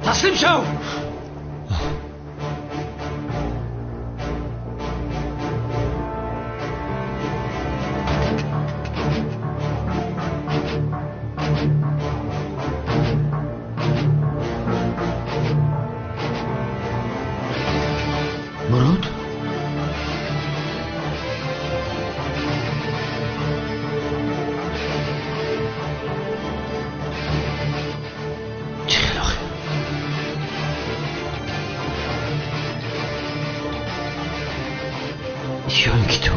تسلیم شو. مراد یا اینکه تو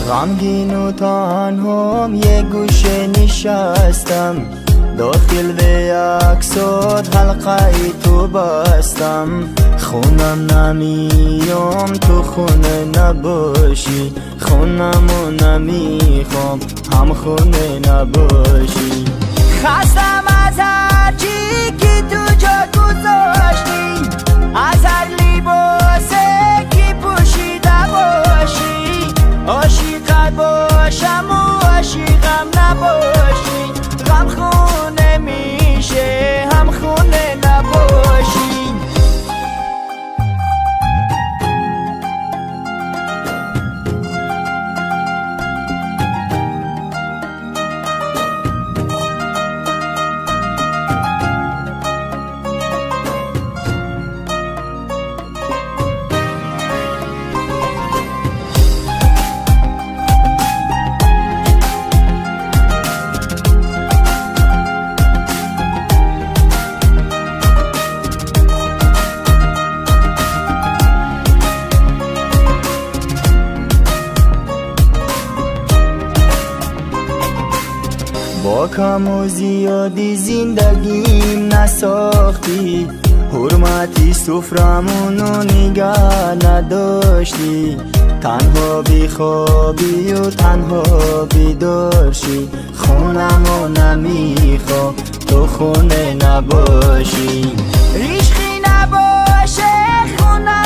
غمگین و تنهام یه گوشه نشستم داخل به یک صد حلقه ای تو بستم خونم نمیام تو خونه نباشی خونمو نمیخوام هم خونه نباشی خستم از هر چی که تو جا گذاشتی از هر لباسه که پوشیده باشی عاشقت باشم و عاشقم نباشی غم خونه میشه هم خونه نباشی با کم و زیادی زندگیم نساختی حرمتی سفرمونو نگه نداشتی تنها بیخوابی و تنها بیدارشی خونمو نمیخوام تو خونه نباشی ریشخی نباشه خونه